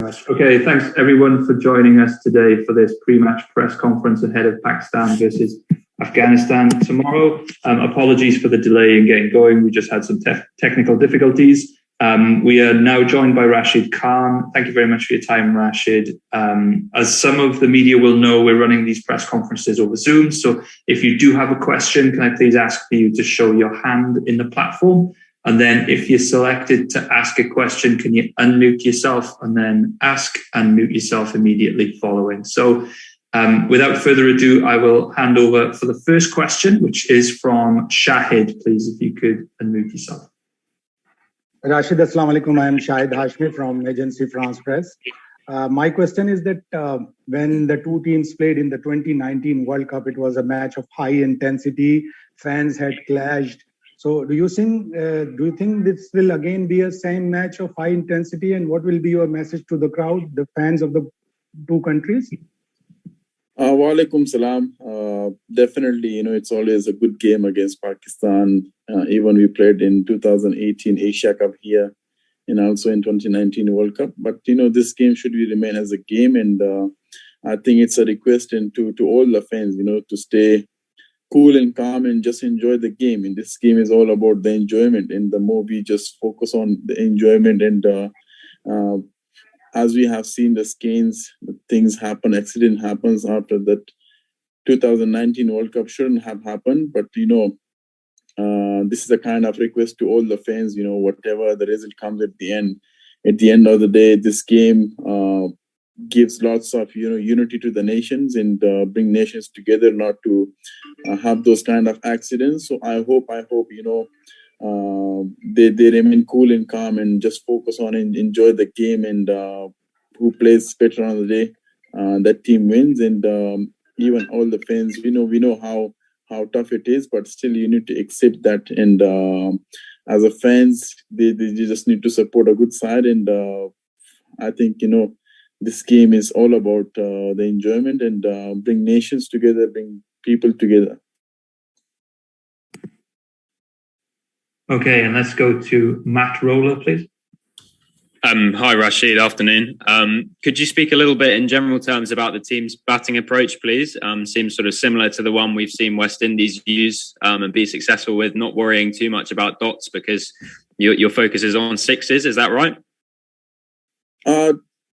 Okay, thanks everyone for joining us today for this pre-match press conference ahead of Pakistan versus Afghanistan tomorrow. Apologies for the delay in getting going. We just had some technical difficulties. We are now joined by Rashid Khan. Thank you very much for your time, Rashid. As some of the media will know, we're running these press conferences over Zoom. So if you do have a question, can I please ask for you to show your hand in the platform? And then if you're selected to ask a question, can you unmute yourself and then ask and mute yourself immediately following? So without further ado, I will hand over for the first question, which is from Shahid. Please, if you could unmute yourself. Rashid, Assalamu alaikum. I am Shahid Hashmi from Agency France Press. My question is that when the two teams played in the 2019 World Cup, it was a match of high intensity. Fans had clashed. So do you think this will again be a same match of high intensity? And what will be your message to the crowd, the fans of the two countries? Wa alaikum salam. Definitely, it's always a good game against Pakistan. Even we played in 2018 Asia Cup here and also in 2019 World Cup. But, this game should remain as a game. And I think it's a request to all the fans, to stay cool and calm and just enjoy the game. And this game is all about the enjoyment. And the more we just focus on the enjoyment and as we have seen the skins, things happen, accident happens after that 2019 World Cup shouldn't have happened. But, this is a kind of request to all the fans, whatever the result comes at the end of the day, this game gives lots of unity to the nations and bring nations together, not to have those kind of accidents. So I hope they remain cool and calm and just focus on and enjoy the game, and who plays better on the day, that team wins. And even all the fans, we know how tough it is, but still you need to accept that. And as a fans, they just need to support a good side. And I think this game is all about the enjoyment and bring nations together, bring people together. Okay, and let's go to Matt Roller, please. Hi, Rashid. Afternoon. Could you speak a little bit in general terms about the team's batting approach, please? Seems sort of similar to the one we've seen West Indies use and be successful with, not worrying too much about dots because your focus is on sixes. Is that right?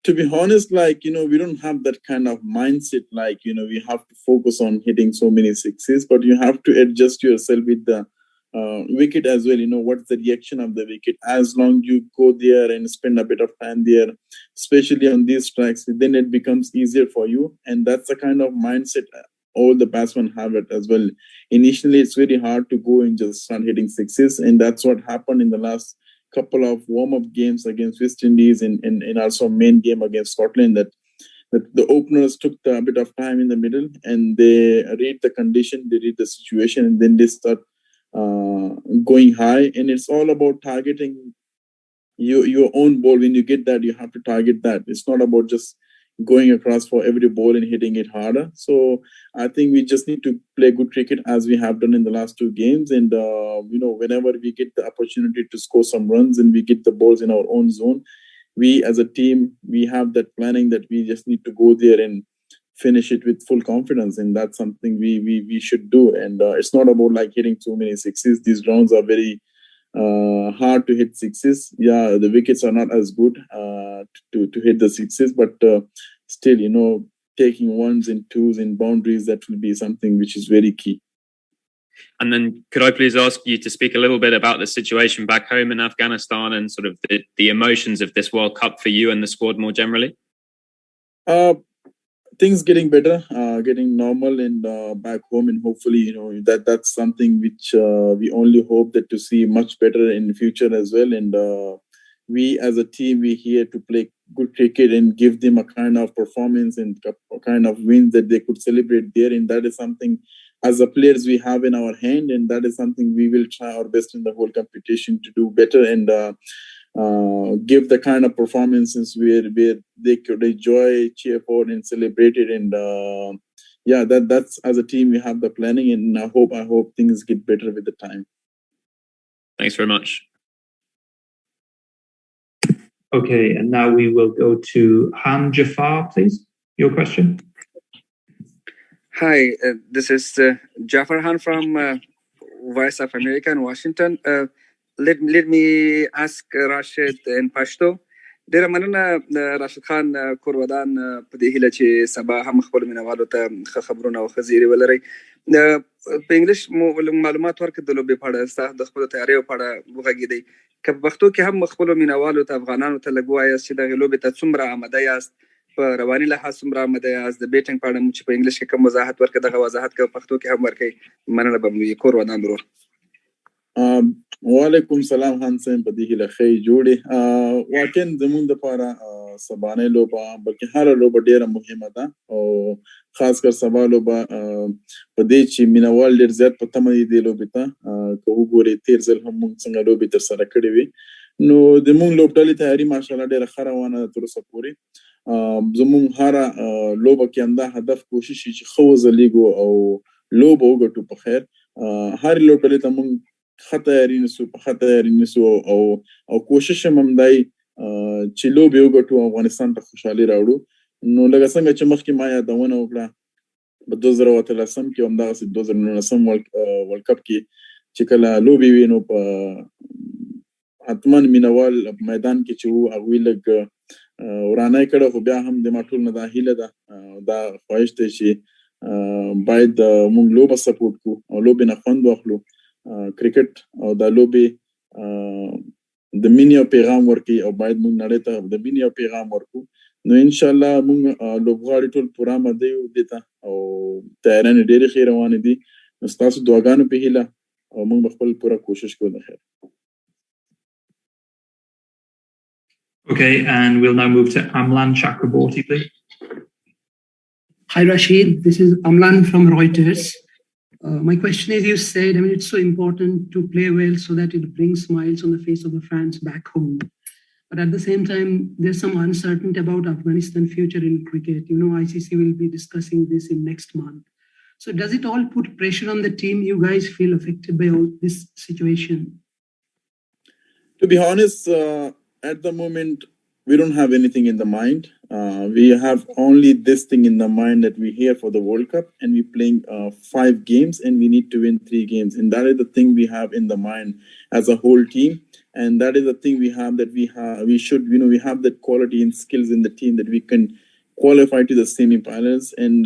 To be honest, we don't have that kind of mindset, we have to focus on hitting so many sixes, but you have to adjust yourself with the wicket as well. What's the reaction of the wicket? As long you go there and spend a bit of time there, especially on these strikes, then it becomes easier for you. And that's the kind of mindset all the batsmen have it as well. Initially, it's very hard to go and just start hitting sixes. And that's what happened in the last couple of warm-up games against West Indies and also main game against Scotland, that the openers took a bit of time in the middle and they read the condition, they read the situation, and then they start going high. And it's all about targeting your own ball. When you get that, you have to target that. It's not about just going across for every ball and hitting it harder. So I think we just need to play good cricket as we have done in the last two games. And, whenever we get the opportunity to score some runs and we get the balls in our own zone, we as a team, we have that planning that we just need to go there and finish it with full confidence. And that's something we should do. And it's not about hitting too many sixes. These grounds are very hard to hit sixes. Yeah, the wickets are not as good to hit the sixes, but still, taking ones and twos and boundaries, that will be something which is very key. And then could I please ask you to speak a little bit about the situation back home in Afghanistan and sort of the emotions of this World Cup for you and the squad more generally? Things getting better, getting normal and back home, and hopefully, that's something which we only hope that to see much better in the future as well. And we as a team, we're here to play good cricket and give them a kind of performance and a kind of wins that they could celebrate there. And that is something as a players we have in our hand, and that is something we will try our best in the whole competition to do better and give the kind of performances where they could enjoy, cheer for, and celebrate it. And that's as a team we have the planning, and I hope things get better with the time. Thanks very much. Okay, and now we will go to Han Jafar, please. Your question. Hi, this is Jafar Han from Voice of America in Washington. Let me ask Rashid in Pashto. ډیره مننه راشد خان کورودان په دې هیله چې سبا هم خپل مینوالو ته ښه خبرونه او ښه زیری ولرئ. په انګلیش معلومات ورکړه د لوبې په اړه ستا د خپلو تیاریو په اړه وغږېدئ. که په پښتو کې هم خپلو مینوالو ته افغانانو ته لږ ووایاست چې دغې لوبې ته څومره آماده یاست، په رواني لحاظ څومره آماده یاست، د بیټینګ په اړه چې په انګلیش کې کوم وضاحت ورکړه دغه وضاحت که په پښتو کې هم ورکړئ مننه به مو وي. کورودان ورور. وعلیکم سلام هان صاحب په دې هیله ښې جوړې. واقعا زموږ دپاره سبانۍ لوبه بلکې هره لوبه ډېره مهمه ده او خاص کر سبا لوبه په دې چې مینوال ډېر زیات په تمه دي دې لوبې ته. که وګورئ تېر ځل هم موږ څنګه لوبې ترسره کړې وې، نو زموږ لوبډلې تیاري ماشاءالله ډېره ښه روانه ده تر اوسه پورې. زموږ هره لوبه کې همدا هدف کوشش وي چې ښه وځلیږو او لوبه وګټو په خیر. هرې لوبډلې ته موږ ښه تیاری نیسو او کوشش هم همدای چې لوبې وګټو او افغانستان ته خوشحالي راوړو. نو لکه څنګه چې مخکې ما یادونه وکړه په 2013 کې همدغسې 2019 ورلډ کپ کې چې کله لوبې وي نو په حتما مینوال میدان کې چې وو هغوی لږ ورانی کړی، خو بیا هم د ما ټول نه دا هیله ده دا خواهش دی چې باید موږ لوبه سپورټ کړو او لوبې نه خوند واخلو. کرکټ او دا لوبې د مینې او پیغام ورکوي او باید موږ نړۍ ته د مینې او پیغام ورکو. نو انشاءالله موږ لوبغاړي ټول پوره آماده یو دې ته او تیاریانې ډېرې ښې روانې دي. نو ستاسو دعاګانو په هیله او موږ به خپل پوره کوشش کوو د خیر. Okay, and we'll now move to Amlan Chakraborty, please. Hi Rashid, this is Amlan from Reuters. My question is, you said, it's so important to play well so that it brings smiles on the face of the fans back home. But at the same time, there's some uncertainty about Afghanistan's future in cricket. ICC will be discussing this in next month. So does it all put pressure on the team? You guys feel affected by all this situation? To be honest, at the moment, we don't have anything in the mind. We have only this thing in the mind that we're here for the World Cup and we're playing 5 games and we need to win 3 games. And that is the thing we have in the mind as a whole team. And that is the thing we have that we have that quality and skills in the team that we can qualify to the semi-finals. And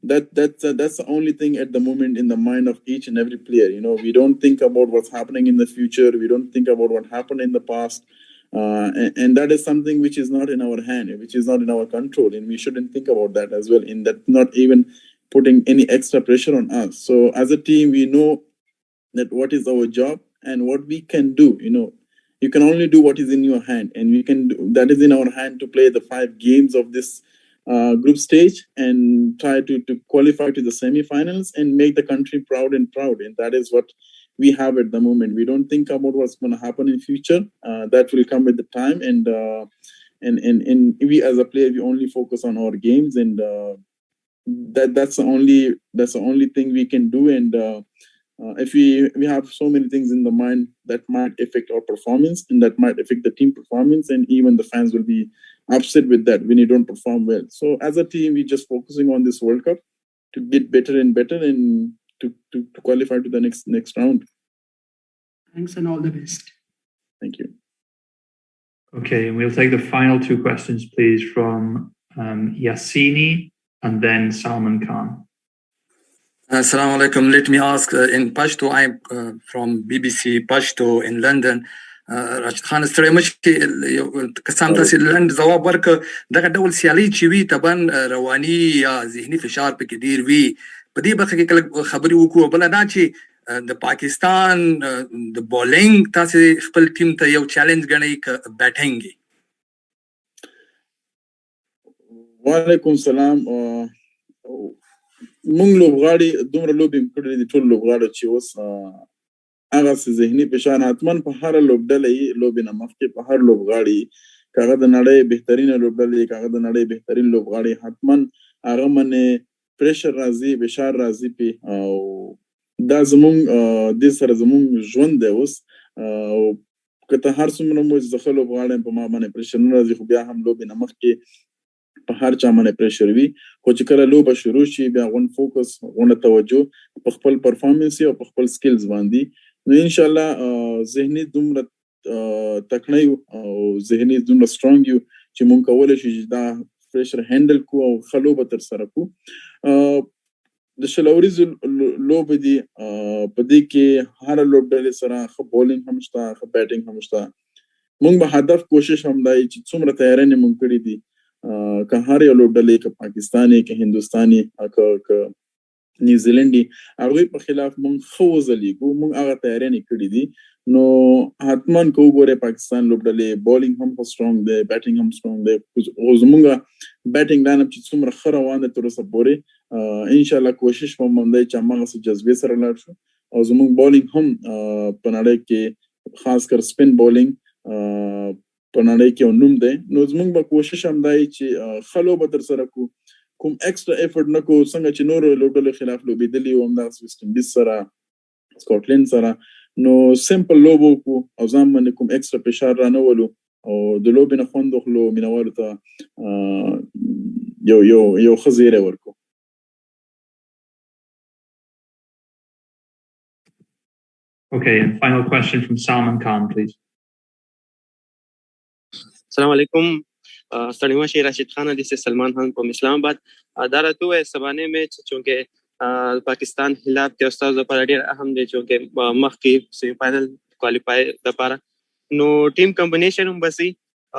that's the only thing at the moment in the mind of each and every player. We don't think about what's happening in the future. We don't think about what happened in the past. And that is something which is not in our hand, which is not in our control, and we shouldn't think about that as well. In that, not even putting any extra pressure on us. So, as a team, we know that what is our job and what we can do. You can only do what is in your hand, and we can do, that is in our hand to play the 5 games of this group stage and try to qualify to the semi-finals and make the country proud. And that is what we have at the moment. We don't think about what's going to happen in future. That will come with the time, and we as a player, we only focus on our games, and that's the only thing we can do. And if we have so many things in the mind that might affect our performance, and that might affect the team performance, and even the fans will be upset with that when you don't perform well. So as a team, we're just focusing on this World Cup to get better and better and to qualify to the next round. Thanks and all the best. Thank you. Okay, and we'll take the final 2 questions, please, from Yassini and then Salman Khan. Assalamu alaikum. Let me ask in Pashto. I'm from BBC Pashto in London. راشد خان ستړی مشي کسان تاسو لنډ ځواب ورک دغه ډول سیالي چې وي طبعا رواني یا ذهني فشار پکې ډیر وي. په دې برخه کې کله خبرې وکړو بل دا چې د پاکستان د بولینګ تاسو خپل ټیم ته یو چیلنج غنئ ک بیټینګ. وعلیکم سلام. مونږ لوبغاړي دومره لوبې کړې دي ټول لوبغاړي چې اوس هغه ذهني فشار حتمن په هر لوبډلې لوبې نه مخکې په هر لوبغاړي کاغه د نړۍ بهترینه لوبډلې کاغه د نړۍ بهترین لوبغاړي حتمن هغه منه پریشر راځي فشار راځي په او دا زمونږ د سره زمونږ ژوند دی اوس کته هر څومره مو ځخلو غواړم په ما باندې پرشر نه راځي خو بیا هم لوبې نه مخکې په هر چا باندې پرشر وي خو چې کله لوبه شروع شي بیا غون فوکس غون توجه په خپل پرفارمنس او په خپل سکلز باندې نو ان شاء الله ذهني دومره تکړه او ذهني دومره سترونګ یو چې مونږ کولای شو دا پرشر هندل کو او خلوبه تر سره کو د شلوريز لوبه دي په دې کې هر لوبډلې سره خو بولینګ هم شته خو بیټینګ هم شته مونږ به هدف کوشش هم دای چې څومره تیارانه مونږ کړی دي که هر یو لوبډلې که پاکستاني که هندستاني که نیوزیلندي هغه په خلاف مونږ خو ځلیږو مونږ هغه تیارانه کړی دي نو حتمان کو ګوره پاکستان لوبډلې بولینګ هم سترونګ دی بیټینګ هم سترونګ دی او زمونږ بیټینګ لاین اپ چې څومره خره وانه تر اوسه پورې ان شاء الله کوشش کوم باندې چې موږ سره جذبه سره لاړ شو او زمونږ بولینګ هم په نړۍ کې خاص کر سپین بولینګ په نړۍ کې نوم دی نو زمونږ به کوشش هم دی چې خلو به تر سره کو کوم ایکسترا ایفورت نکو څنګه چې نور لوبډلې خلاف لوبېدلی او همدا ویسټ انډیز سره سکاټلند سره نو سمپل لوبو کو او ځان باندې کوم ایکسترا فشار را نه ولو او د لوبې نه خوند خلو مینوالو ته یو خزیره ورکو Okay, and final question from Salman Khan, please. Assalamu alaikum. Starting with Rashid Khan, this is Salman Khan from Islamabad. Dara tu hai sabane mein chunke Pakistan khilaf ke ustaz par ډیر اهم دي چونکه مخکې سیمی فائنل کوالیفای لپاره نو ټیم کمبینیشن هم بسي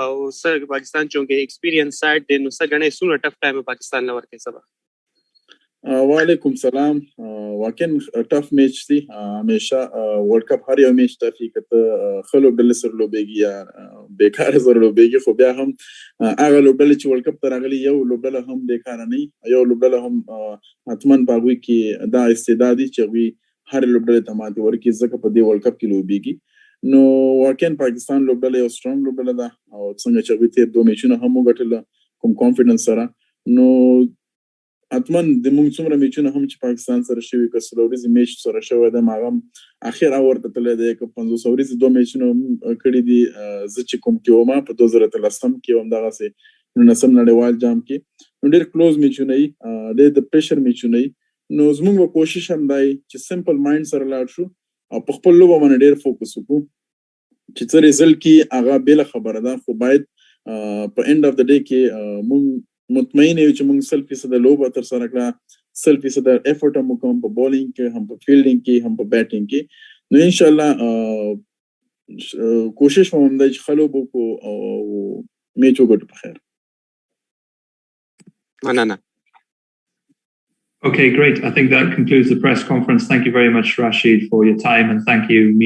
او سر پاکستان چونکه ایکسپیرینس سایډ دي نو څنګه سونه ټف ټایم پاکستان لور کې سبا وعلیکم سلام واقعا ټف میچ دی همیشه ورلد کپ هر یو میچ ټفي کته خلو بل سر لوبېږي یا بیکار سر لوبېږي خو بیا هم هغه لوبډل چې ورلد کپ ترغلي یو لوبډل هم بیکار نه یو لوبډل هم حتمان پاغوي کې دا استعدادي چې وي هر لوبډل ته ماته ورکی ځکه په دې ورلد کپ کې لوبېږي نو واقعا پاکستان لوبډل یو سترونګ لوبډل ده او څنګه چې وي ته دوه میچونه هم وګټل کوم کانفیډنس سره نو اتمن د موږ څومره میچونه هم چې پاکستان سره شوی که سلوريز میچ سره شوی د ماغم اخر اور ته تل د 500 سوريز دوه میچونه کړی دي ز چې کوم کې ومه په 2013 کې هم دغه سي نو نسم نړیوال جام کې نو ډېر کلوز میچونه د پریشر میچونه نو زموږ کوشش هم دی چې سمپل مایند سره لاړ شو او په خپل لوبه باندې ډېر فوکس وکړو چې څه ریزلټ کې هغه بل خبره ده خو باید په اند اف د ډے کې موږ مطمئن یو چې موږ 100% لوبه تر سره کړه 100% ایفورت هم کوم په بولینګ کې هم په فیلډینګ کې هم په بیټینګ کې نو ان شاء الله کوشش کوم چې خلوبو کو او میچ وګټو په خیر مننه Okay, great. I think that concludes the press conference. Thank you very much, Rashid, for your time, and thank you, media.